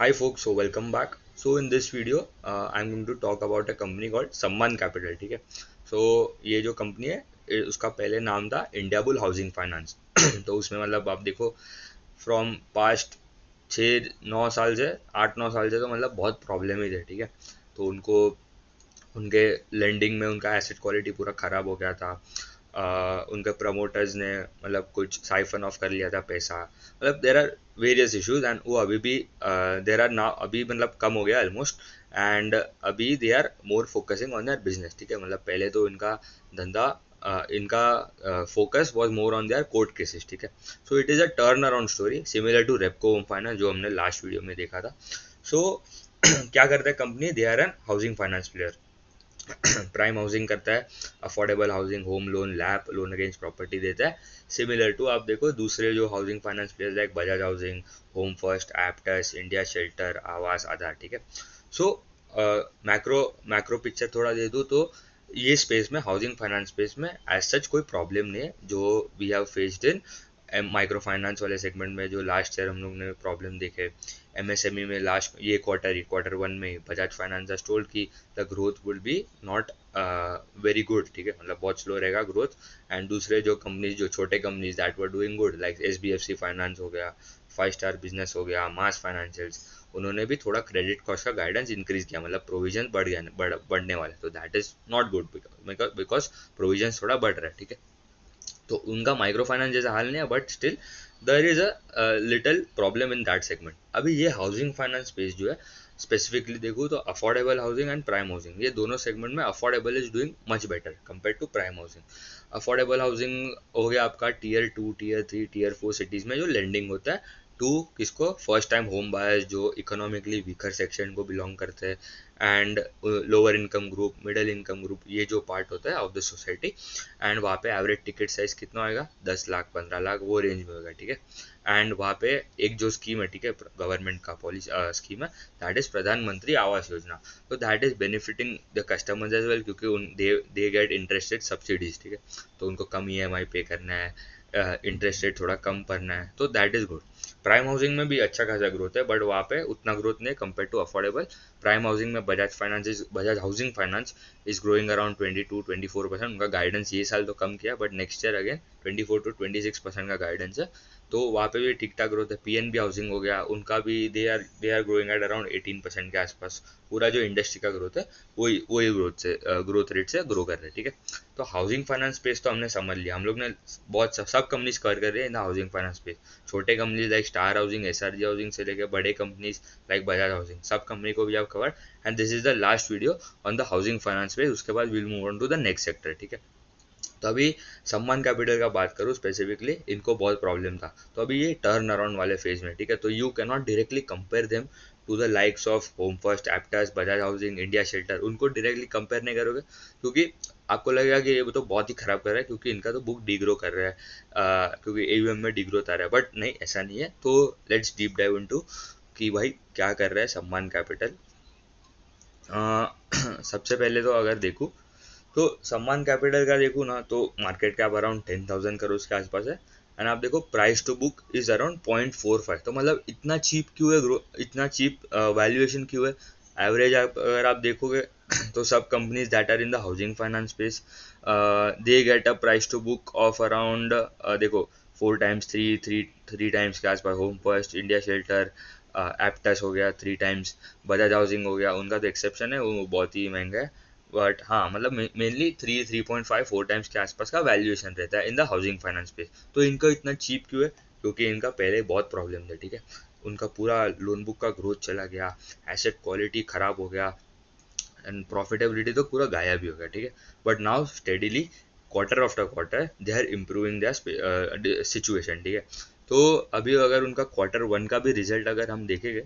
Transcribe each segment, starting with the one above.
Hi folks, so welcome back. So in this video, I'm going to talk about a company called सम्मान capital. ठीक है. So ये जो company है उसका पहले नाम था इंडिया बुल हाउसिंग फाइनेंस. तो उसमें मतलब आप देखो फ्रॉम पास्ट 6-9 साल से 8-9 साल से तो मतलब बहुत प्रॉब्लम ही थे. ठीक है. तो उनको उनके लेंडिंग में उनका एसेट क्वालिटी पूरा ख़राब हो गया था. उनके प्रमोटर्स ने मतलब कुछ साइफन ऑफ कर लिया था पैसा. मतलब there are various issues and वो अभी भी देर आर ना अभी मतलब कम हो गया ऑलमोस्ट. एंड अभी they are more focusing on their business. ठीक है. मतलब पहले तो इनका धंधा इनका focus was more on their court cases. ठीक है. So it is a turn around story similar to Repco home finance जो हमने लास्ट वीडियो में देखा था. सो क्या करता है company? They are an housing finance player. Prime housing करता है, affordable housing, home loan, LAP loan against property देता है. सिमिलर टू आप देखो दूसरे जो housing finance players like Bajaj housing, Home First, Aptus, India Shelter, Aavas, Aadhar. ठीक है. सो मैक्रो मैक्रो पिक्चर थोड़ा दे दूँ तो ये स्पेस में हाउसिंग फाइनेंस स्पेस में एज सच कोई प्रॉब्लम नहीं है जो we have faced in micro finance वाले सेगमेंट में जो लास्ट ईयर हम लोग ने प्रॉब्लम देखे. एमएसएमई में लास्ट ये क्वार्टर 1 में बजाज फाइनेंस टोल्ड की the growth would be not very good. ठीक है. मतलब बहुत स्लो रहेगा ग्रोथ. एंड दूसरे जो कंपनीज जो छोटे companies that were doing good like SBFC finance हो गया, 5 स्टार बिजनेस हो गया, मास फाइनेंशियल्स, उन्होंने भी थोड़ा क्रेडिट कॉस्ट का गाइडेंस इंक्रीज किया. मतलब प्रोविजन बढ़ गया बढ़ने वाले. तो that is not good because provision थोड़ा बढ़ रहा है. ठीक है. तो उनका माइक्रो फाइनेंस जैसा हाल नहीं है but still there is a little problem in that segment. अभी ये हाउसिंग फाइनेंस स्पेस जो है स्पेसिफिकली देखूँ तो affordable housing and prime housing ये दोनों सेगमेंट में affordable is doing much better compare to prime housing. Affordable housing हो गया आपका टियर 2, टियर 3, टियर 4 सिटीज़ में जो लेंडिंग होता है टू किसको? फर्स्ट टाइम होम बायर्स जो इकोनॉमिकली वीकर सेक्शन को बिलोंग करते हैं and lower income group, middle income group, ये जो पार्ट होता है ऑफ द सोसाइटी. एंड वहाँ पे एवरेज टिकट साइज कितना होएगा? 10 लाख, 15 लाख, वो रेंज में होगा. ठीक है. एंड वहाँ पे एक जो स्कीम है, ठीक है, गवर्नमेंट का पॉलिसी स्कीम है, दैट इज प्रधानमंत्री आवास योजना. तो that is benefiting the customers as well क्योंकि दे गेट इंटरेस्टेड सब्सिडीज. ठीक है. तो उनको कम ईएमआई पे करना है, इंटरेस्ट रेट थोड़ा कम करना है, तो that is good. Prime housing में भी अच्छा खासा ग्रोथ है बट वहाँ पे उतना ग्रोथ नहीं compare to affordable. Prime housing में Bajaj housing finance is growing around 22-24%. उनका गाइडेंस ये साल तो कम किया बट नेक्स्ट ईयर अगेन 24-26% का गाइडेंस है. तो वहाँ पे भी ठीक ठाक ग्रोथ है. पीएनबी हाउसिंग हो गया, उनका भी they are growing at around 18% के आसपास. पूरा जो इंडस्ट्री का ग्रोथ है वही वही ग्रोथ रेट से ग्रो कर रहे हैं. ठीक है. तो हाउसिंग फाइनेंस स्पेस तो हमने समझ लिया. हम लोग ने बहुत सब कंपनीज कवर कर रहे हैं इन हाउसिंग फाइनेंस स्पेस. छोटे companies like Star housing, SRG housing से लेकर बड़े कंपनीज लाइक बजाज हाउसिंग, सब कंपनी को भी आप cover. And this is the last video on the housing finance space. उसके बाद will move on to the next sector. ठीक है. तो अभी सम्मान कैपिटल का बात करूँ स्पेसिफिकली, इनको बहुत प्रॉब्लम था. तो अभी ये टर्न अराउंड वाले फेज में. ठीक है. तो you can not directly compare them to the likes of Home First, Aptus, Bajaj housing, India shelter. उनको डायरेक्टली कंपेयर नहीं करोगे क्योंकि आपको लगेगा कि ये तो बहुत ही खराब कर रहा है क्योंकि इनका तो बुक डिग्रो कर रहा है, क्योंकि एयूएम में डिग्रोथ आ रहा है. बट नहीं, ऐसा नहीं है. तो लेट्स डीप डाइव इनटू कि भाई क्या कर रहा है सम्मान कैपिटल. सबसे पहले तो अगर देखूँ तो सम्मान कैपिटल का देखूँ ना तो मार्केट कैप अराउंड 10,000 करोड़ के आसपास है. एंड आप देखो price to book is around 0.45. तो मतलब इतना चीप क्यों है? इतना चीप वैल्यूएशन क्यों है? एवरेज अगर आप देखोगे तो सब companies that are in the housing finance space they get a price to book of around देखो 4 टाइम्स, थ्री टाइम्स के आसपास. Home First, India Shelter, Aptus हो गया 3 टाइम्स, बजाज हाउसिंग हो गया, उनका तो एक्सेप्शन है, वो बहुत ही महंगा है. बट हाँ मतलब मेनली 3.5-4 टाइम्स के आसपास का वैल्यूएशन रहता है इन द हाउसिंग फाइनेंस पे. तो इनका इतना चीप क्यों है? क्योंकि इनका पहले बहुत प्रॉब्लम था. ठीक है. उनका पूरा लोन बुक का ग्रोथ चला गया, एसेट क्वालिटी खराब हो गया एंड प्रॉफिटेबिलिटी तो पूरा गायब ही हो गया. ठीक है. But now steadily quarter after quarter they are improving their situation. ठीक है. तो अभी अगर उनका Q1 का भी रिजल्ट अगर हम देखेंगे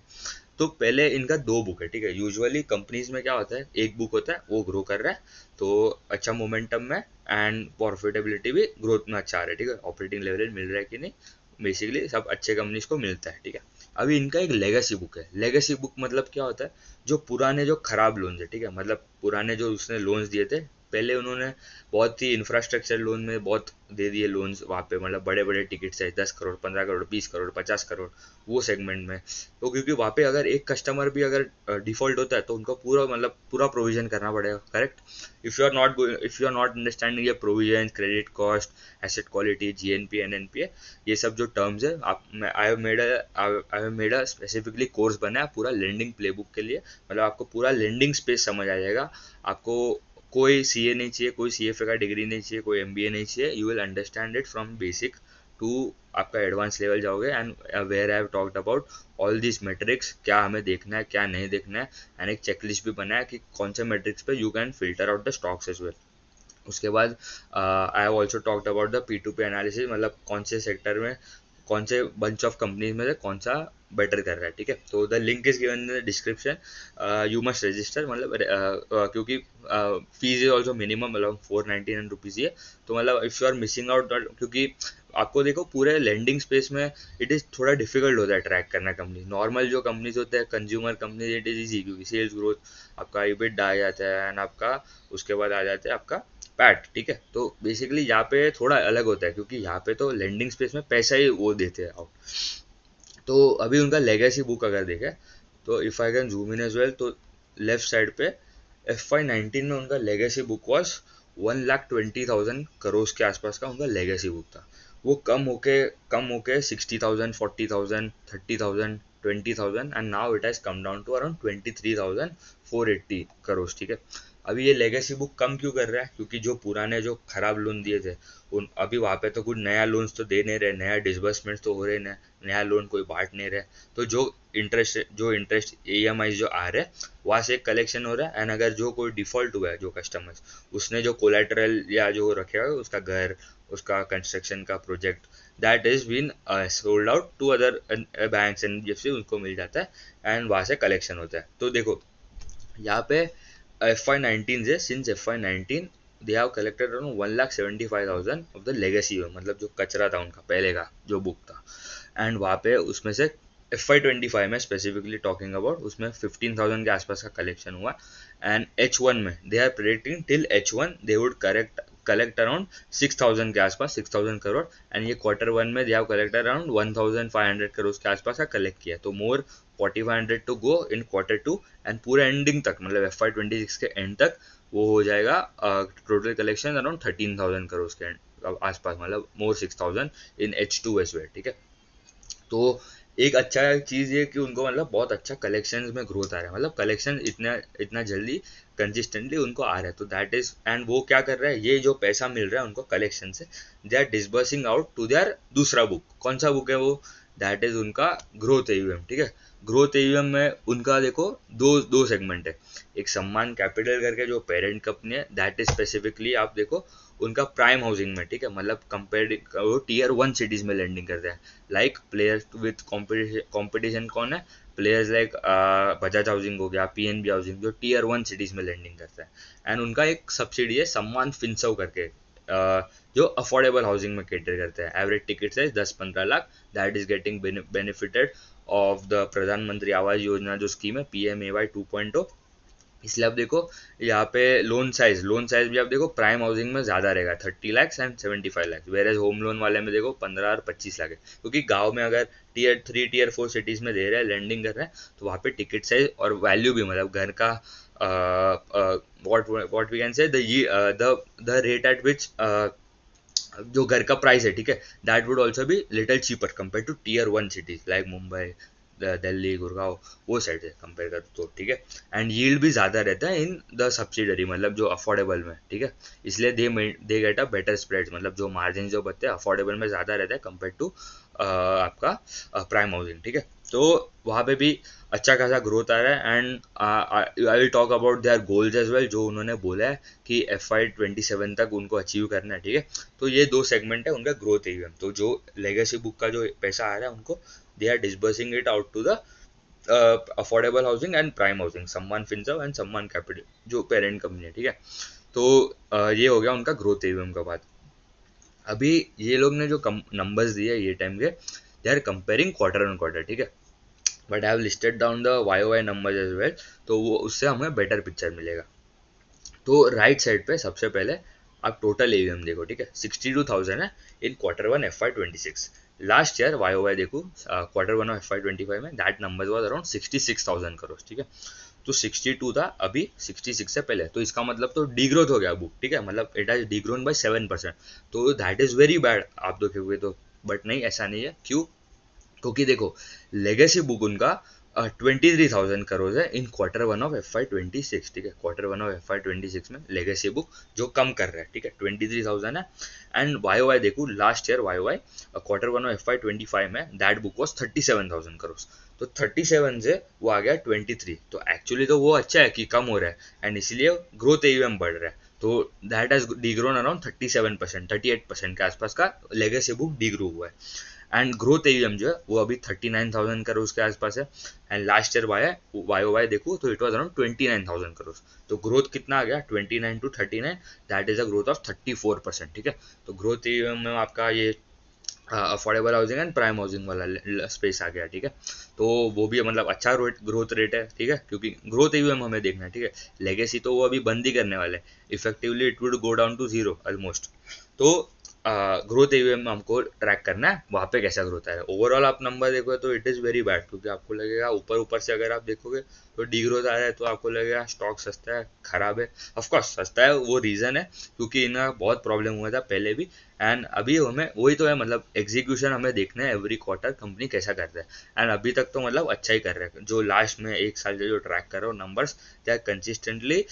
तो पहले इनका 2 बुक है. ठीक है. यूजुअली कंपनीज में क्या होता है, एक बुक होता है वो ग्रो कर रहा है तो अच्छा मोमेंटम में एंड प्रॉफिटेबिलिटी भी ग्रोथ में अच्छा आ रहा है. ठीक है. ऑपरेटिंग लेवरेज मिल रहा है कि नहीं, बेसिकली सब अच्छे कंपनीज को मिलता है. ठीक है. अभी इनका एक लेगेसी बुक है. लेगेसी बुक मतलब क्या होता है? जो पुराने जो खराब लोन्स है. ठीक है. मतलब पुराने जो उसने लोन्स दिए थे पहले उन्होंने बहुत ही इंफ्रास्ट्रक्चर लोन में बहुत दे दिए लोन्स वहाँ पे, मतलब बड़े बड़े टिकट्स है 10 करोड़ 15 करोड़ 20 करोड़ 50 करोड़ वो सेगमेंट में। तो क्योंकि वहाँ पे अगर एक कस्टमर भी अगर डिफॉल्ट होता है तो उनको पूरा मतलब पूरा प्रोविजन करना पड़ेगा, correct. If you are not understanding ये provision, credit cost, asset quality, GNP, NNPA, ये सब जो टर्म्स है, आप I have made a specifically course बना है पूरा लेंडिंग प्लेबुक के लिए। मतलब आपको पूरा लेंडिंग स्पेस समझ आ जाएगा। आपको कोई सीए नहीं चाहिए, कोई सीएफए का डिग्री नहीं चाहिए, कोई एमबीए नहीं चाहिए। You will understand it from basic to आपका एडवांस लेवल जाओगे। And where I have talked about all this metrics, क्या हमें देखना है क्या नहीं देखना है। एंड एक चेकलिस्ट भी बनाया कि कौन से मेट्रिक्स पे you can filter out the stocks as well. उसके बाद I have also talked about the P2P analysis, मतलब कौन से सेक्टर में कौन से बंच ऑफ कंपनीज में से कौन सा बेटर कर रहा है, ठीक है। तो the link is given in the description, you must register. मतलब क्योंकि फीस इज ऑल्सो मिनिमम, मतलब 499 रुपीज़ ही है। तो मतलब if you are missing out, क्योंकि आपको देखो पूरे लेंडिंग स्पेस में इट इज़ थोड़ा डिफिकल्ट होता है ट्रैक करना कंपनी। नॉर्मल जो कंपनीज होते हैं consumer companies, it is easy क्योंकि सेल्स ग्रोथ, आपका EBITDA आ जाता है एंड आपका उसके बाद आ जाता है आपका पैट, ठीक है। तो बेसिकली यहाँ पे थोड़ा अलग होता है क्योंकि यहाँ पे तो लेंडिंग स्पेस में पैसा ही वो देते हैं आउट। तो अभी उनका लेगेसी बुक अगर देखें तो if I can zoom in as well, तो लेफ्ट साइड पे FY19 में उनका लेगेसी बुक वॉज 1,20,000 करोड़ के आसपास का उनका लेगेसी बुक था। वो कम होके 60,000, 40,000, 30,000, 20,000 and now it has come down to around 23,480 crore, ठीक है। अभी ये लेगेसी बुक कम क्यों कर रहा है? क्योंकि जो पुराने जो खराब लोन दिए थे उन अभी वहाँ पे तो कुछ नया लोन्स तो दे नहीं रहे, नया डिसबर्समेंट तो हो रहे नहीं, नया लोन कोई बांट नहीं रहे। तो जो इंटरेस्ट EMI जो आ रहे हैं वहाँ से कलेक्शन हो रहा है। एंड अगर जो कोई डिफॉल्ट हुआ है, जो कस्टमर्स उसने जो कोलेटरल या जो रखे हुआ है उसका घर, उसका कंस्ट्रक्शन का project, that is been sold out to other banks and NBFC, उनको मिल जाता है एंड वहाँ से कलेक्शन होता है। तो देखो यहाँ पे FY19 से since FY19 they have collected around 1,75,000 of the legacy, मतलब जो कचरा था उनका पहले का जो बुक था। एंड वहाँ पे उसमें से FY25 में स्पेसिफिकली टॉकिंग अबाउट उसमें 15,000 के आसपास का कलेक्शन हुआ। एंड H1 में they are predicting till H1 they would collect around 6,000 के आसपास, 6,000 करोड़। एंड ये Q1 में they have collected around 1,500 crore के आसपास का कलेक्ट किया। तो more 4,500 to go in Q2 and पूरे एंडिंग तक, मतलब FY26 के एंड तक वो हो जाएगा टोटल कलेक्शन अराउंड 13,000 करोड़ के आसपास, मतलब मोर 6,000 इन H2 एज वेल, ठीक है। तो एक अच्छा चीज़ ये कि उनको मतलब बहुत अच्छा कलेक्शंस में ग्रोथ आ रहा है, मतलब कलेक्शन इतना इतना जल्दी कंसिस्टेंटली उनको आ रहा है। तो दैट इज, एंड वो क्या कर रहा है, ये जो पैसा मिल रहा है उनको कलेक्शन से, they are disbursing out to their दूसरा बुक। कौन सा बुक है वो? दैट इज उनका ग्रोथ AUM, ठीक है। ग्रोथ AUM में उनका देखो दो दो सेगमेंट है। एक सम्मान कैपिटल करके जो पेरेंट कंपनी है, दैट इज स्पेसिफिकली आप देखो उनका प्राइम हाउसिंग में, ठीक है। मतलब कंपेयर वो Tier 1 सिटीज में लैंडिंग करते हैं। लाइक प्लेयर्स विथ कंपटीशन कौन है? प्लेयर्स लाइक बजाज हाउसिंग हो गया, PNB हाउसिंग, जो Tier 1 सिटीज में लैंडिंग करता है। एंड उनका एक सब्सिडी है सम्मान फिनसर्व करके, जो अफोर्डेबल हाउसिंग में कैटर करते हैं। Average ticket size 10-15 lakh, that is getting benefited of the प्रधानमंत्री आवास योजना जो स्कीम है PMAY 2.0। इसलिए आप देखो यहाँ पे लोन साइज भी आप देखो प्राइम हाउसिंग में ज़्यादा रहेगा 30 lakhs and 75 lakhs, where as home loan वाले में देखो 15 और 25 लाख है। क्योंकि गांव में अगर Tier 3 Tier 4 सिटीज़ में दे रहे हैं लैंडिंग कर रहे हैं तो वहाँ पे टिकट साइज और वैल्यू भी, मतलब घर का what we can say the rate at which जो घर का प्राइस है, ठीक है, that would also be little cheaper compare to Tier 1 cities like Mumbai, Delhi, Gurgaon, वो साइड से कंपेयर कर तो, ठीक है। एंड यील्ड भी ज़्यादा रहता है इन द सब्सिडरी, मतलब जो अफोर्डेबल में, ठीक है। इसलिए दे गेट अ बेटर स्प्रेड, मतलब जो मार्जिन जो बनते हैं अफोर्डेबल में ज़्यादा रहता है कंपेयर टू आपका प्राइम हाउसिंग, ठीक है। तो वहाँ पे भी अच्छा खासा ग्रोथ आ रहा है। And I will talk about their goals as well, जो उन्होंने बोला है कि FY27 तक उनको अचीव करना है, ठीक है। तो ये दो सेगमेंट है उनका ग्रोथ AUM। तो जो लेगेसी बुक का जो पैसा आ रहा है उनको they are disbursing it out to the affordable housing and prime housing, Sammaan Finserv and Sammaan Capital जो पेरेंट कंपनी है, ठीक है। तो ये हो गया उनका ग्रोथ AUM का बात। अभी ये लोग ने जो नंबर्स दिए ये टाइम के, दे आर कंपेयरिंग Q-on-Q, ठीक है। But I have listed down the YoY numbers as well, तो वो उससे हमें बेटर पिक्चर मिलेगा। तो राइट साइड पे सबसे पहले आप टोटल एयूएम देखो, ठीक है, 62,000 है in Q1 FY26। Last year Y Y देखो, Q1 of FY25 में that number was around 66,000 crore, ठीक है। तो 62 था, अभी 66 से पहले, तो इसका मतलब तो डीग्रोथ हो गया बुक, ठीक है, मतलब इट हैज डीग्रोन बाय 7%। तो दैट इज वेरी बैड आप देखोगे तो, बट नहीं, ऐसा नहीं है। क्यों? क्योंकि देखो, लेगेसी बुक उनका 23,000 करोड़ है इन Q1 of FY26, ठीक है। Q1 of FY26 में लेगेसी बुक जो कम कर रहा है, ठीक है, 23,000 है। एंड वाई वाई देखो, last year Y Y Q1 of FY25 में दैट बुक वॉज 37,000 करोड़। तो 37 से वो आ गया 23, तो एक्चुअली तो वो अच्छा है कि कम हो रहा है, एंड इसीलिए ग्रोथ एयूएम बढ़ रहा है। तो दैट हैज डीग्रोन अराउंड 37%, 38% के आसपास का लेगेसी बुक डीग्रो हुआ है। एंड ग्रोथ एयूएम जो है वो अभी 39,000 करोड़ के आसपास है। And last year Y Y देखो तो इट वाज अराउंड 29,000 करोड़। तो ग्रोथ कितना आ गया, 29 to 39, that is a growth of 34%, ठीक है। तो ग्रोथ एयूएम में आपका ये affordable housing and prime housing वाला स्पेस आ गया, ठीक है। तो वो भी मतलब अच्छा ग्रोथ रेट है, ठीक है, क्योंकि ग्रोथ एयूएम हमें देखना है, ठीक है। लेगेसी तो वो अभी बंद ही करने वाले, effectively it would go down to zero almost. तो ग्रोथ एयूएम हमको ट्रैक करना है, वहाँ पे कैसा ग्रोथ है। ओवरऑल आप नंबर देखोगे तो इट इज़ वेरी बैड, क्योंकि आपको लगेगा ऊपर ऊपर से अगर आप देखोगे तो डी ग्रोथ आ रहा है, तो आपको लगेगा स्टॉक सस्ता है, खराब है। ऑफकोर्स सस्ता है, वो रीज़न है क्योंकि इनका बहुत प्रॉब्लम हुआ था पहले भी। एंड अभी हमें वही तो है, मतलब एग्जीक्यूशन हमें देखना है एवरी क्वार्टर कंपनी कैसा कर रहा है। एंड अभी तक तो मतलब अच्छा ही कर रहा है, जो लास्ट में एक साल से जो ट्रैक कर रहा हो numbers, they are consistently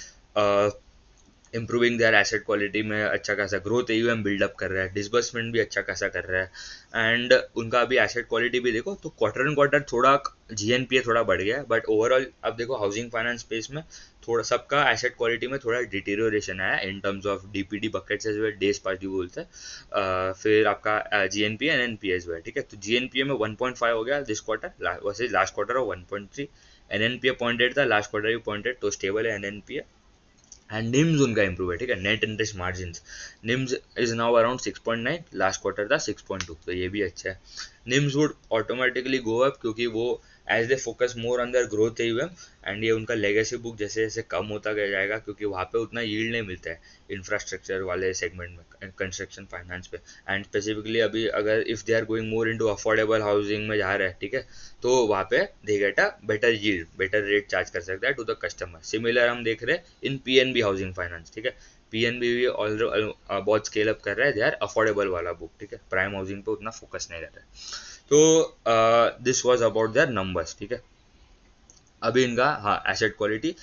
improving their asset quality में अच्छा खासा ग्रोथ एयूएम बिल्डअप कर रहा है, डिसबर्समेंट भी अच्छा खासा कर रहा है। एंड उनका अभी एसेट क्वालिटी भी देखो तो क्वार्टर एंड क्वार्टर थोड़ा जीएनपीए थोड़ा बढ़ गया है, बट ओवरऑल अब देखो हाउसिंग फाइनेंस स्पेस में थोड़ा सबका एसेट क्वालिटी में थोड़ा डिटेरियोरेशन आया in terms of DPD buckets as well, days past due बोलते हैं। फिर आपका GNPA and NPA as well, ठीक है। तो जीएनपीए में 1.5 हो गया this quarter versus last quarter of 1.3। NNPA 0.8 था, लास्ट क्वार्टर भी 0.8, तो स्टेबल है एनएनपीए। एंड निम्स उनका इंप्रूव है, ठीक है। Net interest margin NIMs is now around 6.9, last quarter था 6.2, तो ये भी अच्छा है। NIMs would automatically go up, क्योंकि वो as they focus more on their growth AUM, and ये उनका लेगेसी बुक जैसे जैसे कम होता गया जाएगा, क्योंकि वहाँ पे उतना यील्ड नहीं मिलता है इंफ्रास्ट्रक्चर वाले सेगमेंट में, कंस्ट्रक्शन फाइनेंस पे। एंड स्पेसिफिकली अभी अगर if they are going more into affordable housing में जा रहे हैं, ठीक है, तो वहाँ पे they get a better yield, better rate charge कर सकता है टू द कस्टमर। सिमिलर हम देख रहे हैं इन पीएनबी हाउसिंग फाइनेंस, ठीक है। पीएनबी भी बहुत स्केल अप कर रहा है, दे आर अफोर्डेबल वाला बुक, ठीक है, प्राइम हाउसिंग पे उतना फोकस नहीं कर रहा है। तो this was about their numbers, ठीक है। अभी इनका हाँ एसेट क्वालिटी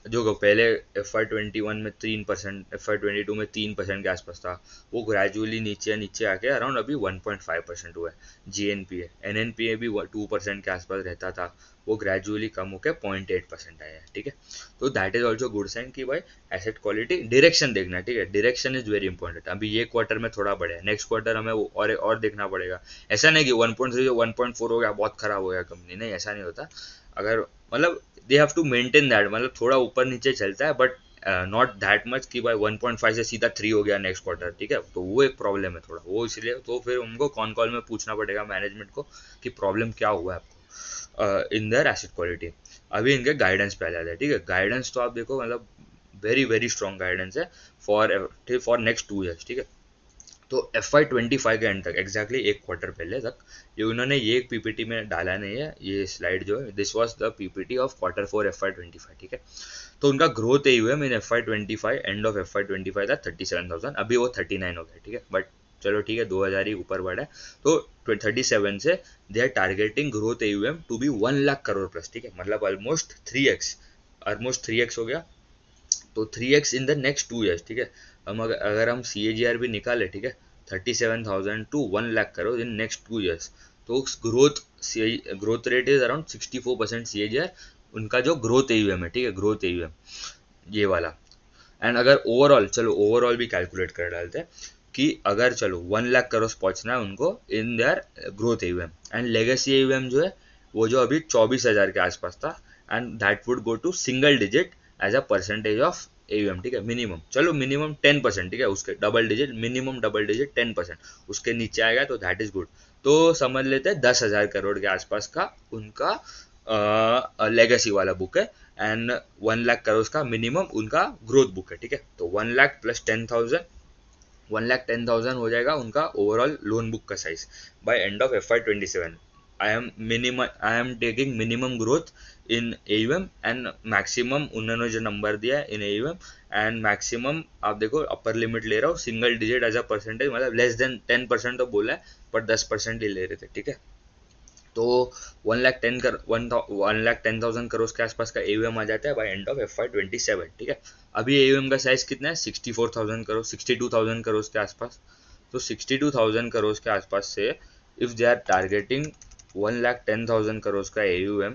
जो पहले FY21 में 3%, FY22 में 3% के आसपास था, वो ग्रेजुअली नीचे नीचे आके अराउंड अभी 1.5% हुआ है। जीएनपीए एनएनपीए भी 2% के आसपास रहता था, वो ग्रेजुअली कम होकर 0.8% आया है, ठीक है। तो that is also good sign कि भाई एसेट क्वालिटी डायरेक्शन देखना है, ठीक है। Direction is very important. अभी ये क्वार्टर में थोड़ा बढ़े, नेक्स्ट क्वार्टर हमें वो और देखना पड़ेगा। ऐसा नहीं कि 1.3 1.4 हो गया बहुत खराब हो गया कंपनी, नहीं, ऐसा नहीं होता। अगर मतलब they have to maintain that, मतलब थोड़ा ऊपर नीचे चलता है, बट नॉट दैट मच कि भाई 1.5 से सीधा 3 हो गया नेक्स्ट क्वार्टर, ठीक है। तो वो एक प्रॉब्लम है थोड़ा, वो इसलिए तो फिर उनको कॉन कॉल में पूछना पड़ेगा मैनेजमेंट को कि प्रॉब्लम क्या हुआ है आपको इन देयर एसेट क्वालिटी। अभी इनके गाइडेंस पे आ जाता है, ठीक है। गाइडेंस तो आप देखो मतलब वेरी वेरी स्ट्रॉन्ग गाइडेंस है फॉर नेक्स्ट 2 ईयर्स, ठीक है। तो FY25 के एंड तक एग्जैक्टली एक क्वार्टर पहले तक ये उन्होंने ये एक पीपीटी में डाला नहीं है, ये स्लाइड जो है this was the PPT of Q4 FY25, ठीक है। तो उनका growth AUM in FY25 end of FY25 था 37,000, अभी वो 39 हो गया, ठीक है। बट चलो ठीक है, 2000 ही ऊपर बढ़ा है। तो 37 से they are targeting growth AUM to be 1 lakh crore plus, ठीक है, मतलब ऑलमोस्ट 3x हो गया। तो 3x in the next 2 years, ठीक है। हम अगर हम CAGR भी निकाले, ठीक है, 37,000 to 1 lakh crore in next 2 years, तो growth rate is around 64% CAGR उनका जो ग्रोथ एयूएम है, ठीक है, ग्रोथ एयूएम ये वाला। एंड अगर ओवरऑल भी कैलकुलेट कर डालते हैं कि अगर चलो 1 लाख करोड़ पहुंचना है उनको in their growth AUM, and legacy AUM जो है वो जो अभी 24,000 के आसपास था, and that would go to single digit as a percentage of AUM, ठीक है। मिनिमम चलो मिनिमम 10%, ठीक है, उसके double digit, minimum double digit 10%, उसके नीचे आएगा तो दैट इज गुड। तो समझ लेते हैं 10,000 करोड़ के आसपास का उनका लेगेसी वाला बुक है, एंड 1 लाख करोड़ का मिनिमम उनका ग्रोथ बुक है, ठीक है। तो 1 लाख प्लस 10,000, 1,10,000 हो जाएगा उनका ओवरऑल लोन बुक का size by end of FY 27। I am taking minimum growth in AUM and maximum उन्होंने जो नंबर दिया है इन AUM, एंड मैक्सिमम आप देखो अपर लिमिट ले रहा हूँ single digit as a percentage, मतलब लेस देन 10% तो बोला है, पर 10% ही ले रहे थे, ठीक है। तो 1,10,000 करोड़ के आसपास का AUM आ जाता है बाय एंड ऑफ FY 27, ठीक है। अभी AUM का साइज कितना है, 64,000 करोड़, 62,000 करोड़ के आसपास। तो 62,000 करोड़ के आसपास से if they are targeting 1,10,000 crore का AUM,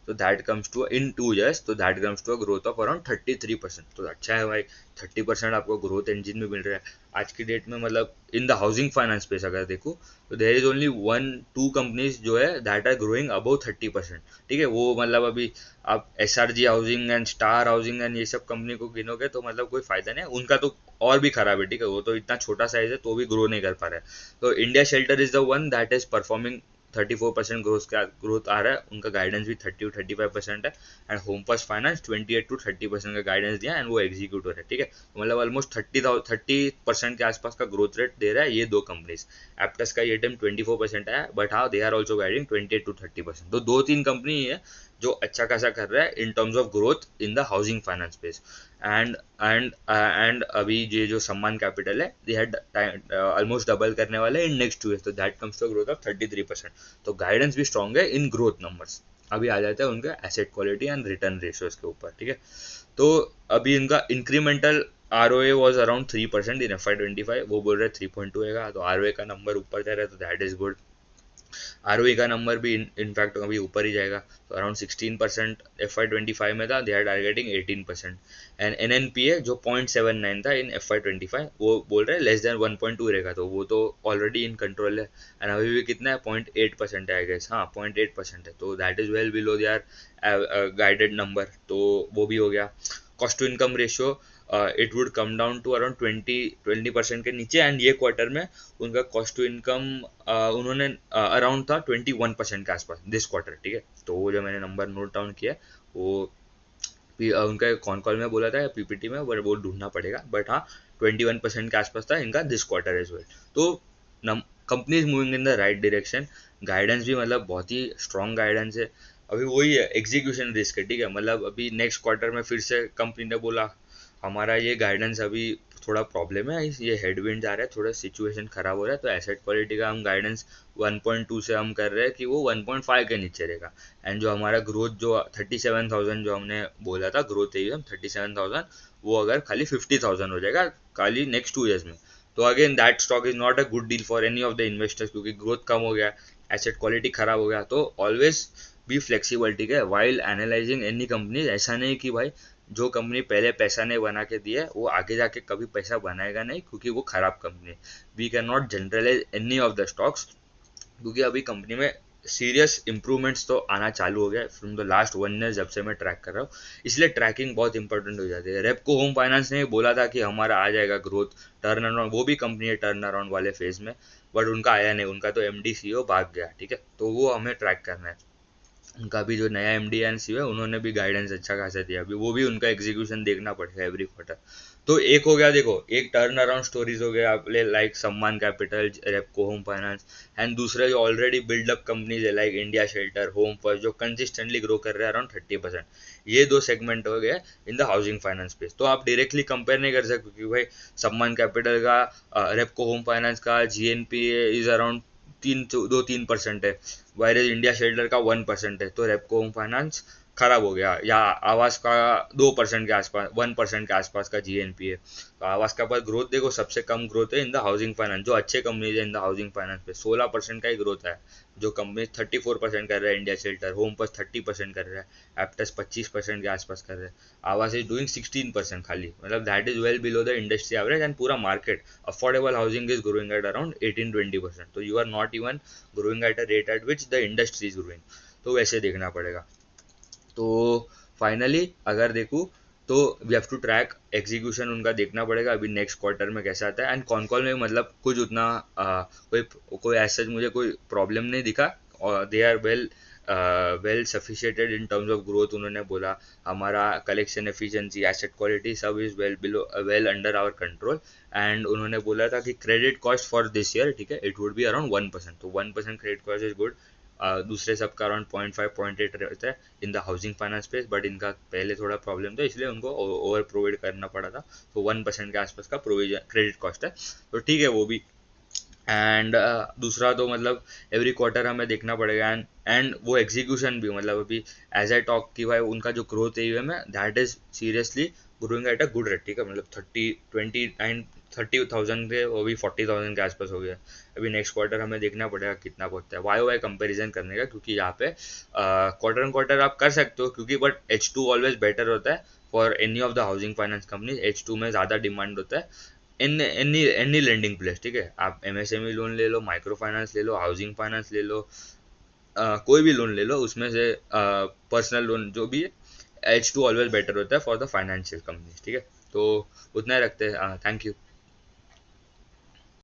तो that comes to in 2 years, तो that comes to a growth of around 33%। तो अच्छा है भाई, 30% आपको ग्रोथ इंजन में मिल रहा है आज की डेट में। मतलब इन द हाउसिंग फाइनेंस स्पेस अगर देखो तो देयर इज ओनली 1-2 कंपनीज जो है दैट आर ग्रोइंग अबव 30%, ठीक है। वो मतलब अभी आप SRG housing and star housing and ये सब कंपनी को गिनोगे तो मतलब कोई फायदा नहीं है उनका, तो और भी खराब है, ठीक है। वो तो इतना छोटा साइज है तो भी ग्रो नहीं कर पा रहा है। तो India shelter is the one that is performing 34% growth आ रहा है, उनका गाइडेंस भी 30-35% है। एंड होम फर्स्ट फाइनेंस 28-30% का गाइडेंस दिया एंड वो एग्जीक्यूट हो रहा है, ठीक है। तो मतलब ऑलमोस्ट 30% के आसपास का ग्रोथ रेट दे रहा है ये दो कंपनीज। एप्टस का ये टाइम 24% आया, बट हाँ दे आर ऑल्सो गाइडिंग 28-30%। तो 2-3 कंपनी है जो अच्छा खासा कर रहा है इन terms of growth in the housing finance space. And अभी ये जो सम्मान कैपिटल है दे हैड ऑलमोस्ट डबल करने वाले इन नेक्स्ट 2 years, तो that comes to growth of 33%। तो गाइडेंस भी स्ट्रॉन्ग है इन ग्रोथ नंबर्स। अभी आ जाता है उनके asset quality and return ratios के ऊपर, ठीक है। तो अभी इनका incremental ROA was around 3% in FY 25, वो बोल रहे 3.2 है, तो ROA का नंबर ऊपर जा रहा है, तो दैट इज गुड। ROE का नंबर भी इनफैक्ट अभी ऊपर ही जाएगा, तो अराउंड 16% FY 25 में था, they are targeting 18%। And NNPA जो 0.79 था इन FY 25, वो बोल रहे हैं लेस देन 1.2 रहेगा, तो वो तो ऑलरेडी इन कंट्रोल है। एंड अभी भी कितना है, 0.8% है आई गेस, हाँ 0.8% है, तो that is well below their guided number, तो वो भी हो गया। Cost to income ratio it would come down to around 20% के नीचे, एंड ये क्वार्टर में उनका कॉस्ट टू इनकम उन्होंने अराउंड था 21% के आसपास दिस क्वार्टर, ठीक है। तो वो जो मैंने नंबर नोट डाउन किया वो उनका कॉन कॉल में बोला था या PPT में, बट वो ढूंढना पड़ेगा, बट हाँ 21% के आसपास था इनका दिस क्वार्टर एज वेल। तो company is moving in the right direction. Guidance भी मतलब बहुत ही स्ट्रॉन्ग गाइडेंस है। अभी वही है एग्जीक्यूशन रिस्क है, ठीक है। मतलब अभी नेक्स्ट क्वार्टर में फिर से कंपनी ने बोला हमारा ये गाइडेंस अभी थोड़ा प्रॉब्लम है, ये हेडविंड आ रहा है, थोड़ा सिचुएशन खराब हो रहा है, तो एसेट क्वालिटी का हम गाइडेंस 1.2 से हम कर रहे हैं कि वो 1.5 के नीचे रहेगा। एंड जो हमारा ग्रोथ जो 37,000 जो हमने बोला था ग्रोथ है 37,000, वो अगर खाली 50,000 हो जाएगा खाली नेक्स्ट 2 years में, तो again that stock is not a good deal for any of the investors, क्योंकि ग्रोथ कम हो गया, एसेट क्वालिटी खराब हो गया। तो ऑलवेज बी फ्लेक्सिबल, ठीक है, वाइल एनालाइजिंग एनी कंपनी। ऐसा नहीं कि भाई जो कंपनी पहले पैसा नहीं बना के दिया है वो आगे जाके कभी पैसा बनाएगा नहीं, क्योंकि वो खराब कंपनी है। We can not generalize any of the stocks, क्योंकि अभी कंपनी में सीरियस इंप्रूवमेंट्स तो आना चालू हो गया फ्रॉम द लास्ट 1 year जब से मैं ट्रैक कर रहा हूँ, इसलिए ट्रैकिंग बहुत इंपॉर्टेंट हो जाती है। रेपको होम फाइनेंस ने बोला था कि हमारा आ जाएगा ग्रोथ टर्न अराउंड, वो भी कंपनी है टर्न अराउंड वाले फेज में, बट उनका आया नहीं, उनका तो MD CEO भाग गया, ठीक है। तो वो हमें ट्रैक करना है। उनका भी जो नया MD एंड CEO है उन्होंने भी गाइडेंस अच्छा खासा दिया, अभी वो भी उनका एग्जीक्यूशन देखना पड़ेगा एवरी क्वार्टर। तो एक हो गया, देखो एक टर्न अराउंड स्टोरीज हो गया आपले लाइक सम्मान capital, Repco home finance, and दूसरे जो ऑलरेडी बिल्डअप कंपनीज है like India shelter, home first, जो कंसिस्टेंटली ग्रो कर रहे हैं अराउंड 30%। ये दो सेगमेंट हो गए इन द हाउसिंग फाइनेंस स्पेस। तो आप डायरेक्टली कंपेयर नहीं कर सकते, क्योंकि भाई सम्मान कैपिटल का रेपको होम फाइनेंस का GNPA इज अराउंड 2-3% है, वायरस इंडिया शेल्टर का 1% है, तो रेपको होम फाइनेंस खराब हो गया। या आवास का 2% के आसपास, 1% के आसपास का GNPA। तो आवास का पर ग्रोथ देखो सबसे कम ग्रोथ है इन द हाउसिंग फाइनेंस, जो अच्छे कंपनीज है इन द हाउसिंग फाइनेंस पे 16% का ही ग्रोथ है। जो कंपनी 34% कर रहा है इंडिया शेल्टर, होम पर 30% कर रहा है, एप्टस 25% के आसपास कर रहा है, आवास इज डूइंग 16% खाली, मतलब that is well below the industry average. And पूरा market affordable housing is growing at around 18-20%, तो you are not even growing at a rate at which the industry is growing. तो वैसे देखना पड़ेगा। तो finally अगर देखूँ तो we have to track execution, उनका देखना पड़ेगा अभी नेक्स्ट क्वार्टर में कैसा आता है। एंड कॉन कॉल में मतलब कुछ उतना कोई कोई ऐसा मुझे कोई प्रॉब्लम नहीं दिखा, और they are well well sophisticated in terms of growth. उन्होंने बोला हमारा कलेक्शन एफिशिएंसी, एसेट क्वालिटी सब is well under our control. And उन्होंने बोला था कि credit cost for this year, ठीक है, इट वुड बी अराउंड 1%। तो 1% क्रेडिट कॉस्ट इज गुड। दूसरे सब का अराउंड 0.5 0.8 रहता है इन the housing finance space, but इनका पहले थोड़ा प्रॉब्लम था इसलिए उनको ओवर प्रोवाइड करना पड़ा था। तो 1% के आसपास का प्रोविजन क्रेडिट कॉस्ट है, तो ठीक है वो भी। एंड दूसरा तो मतलब एवरी क्वार्टर हमें देखना पड़ेगा। एंड वो एग्जीक्यूशन भी मतलब अभी एज आई टॉक की भाई उनका जो ग्रोथ है में that is seriously growing at a good rate, ठीक है। मतलब 30,000 के वो भी 40,000 के आसपास हो गया। अभी नेक्स्ट क्वार्टर हमें देखना पड़ेगा कितना पहुंचता है वाई वाई कंपेरिजन करने का, क्योंकि यहाँ पे क्वार्टर एंड क्वार्टर आप कर सकते हो क्योंकि बट H2 ऑलवेज बेटर होता है for any of the housing finance company. H2 में ज़्यादा डिमांड होता है इन एनी लेंडिंग प्लेस, ठीक है। आप MSME लोन ले लो, माइक्रो फाइनेंस ले लो, हाउसिंग फाइनेंस ले लो, कोई भी लोन ले लो उसमें से पर्सनल लोन जो भी है H2 ऑलवेज बेटर होता है फॉर द फाइनेंशियल कंपनीज, ठीक है। तो उतना ही रखते हैं, थैंक यू।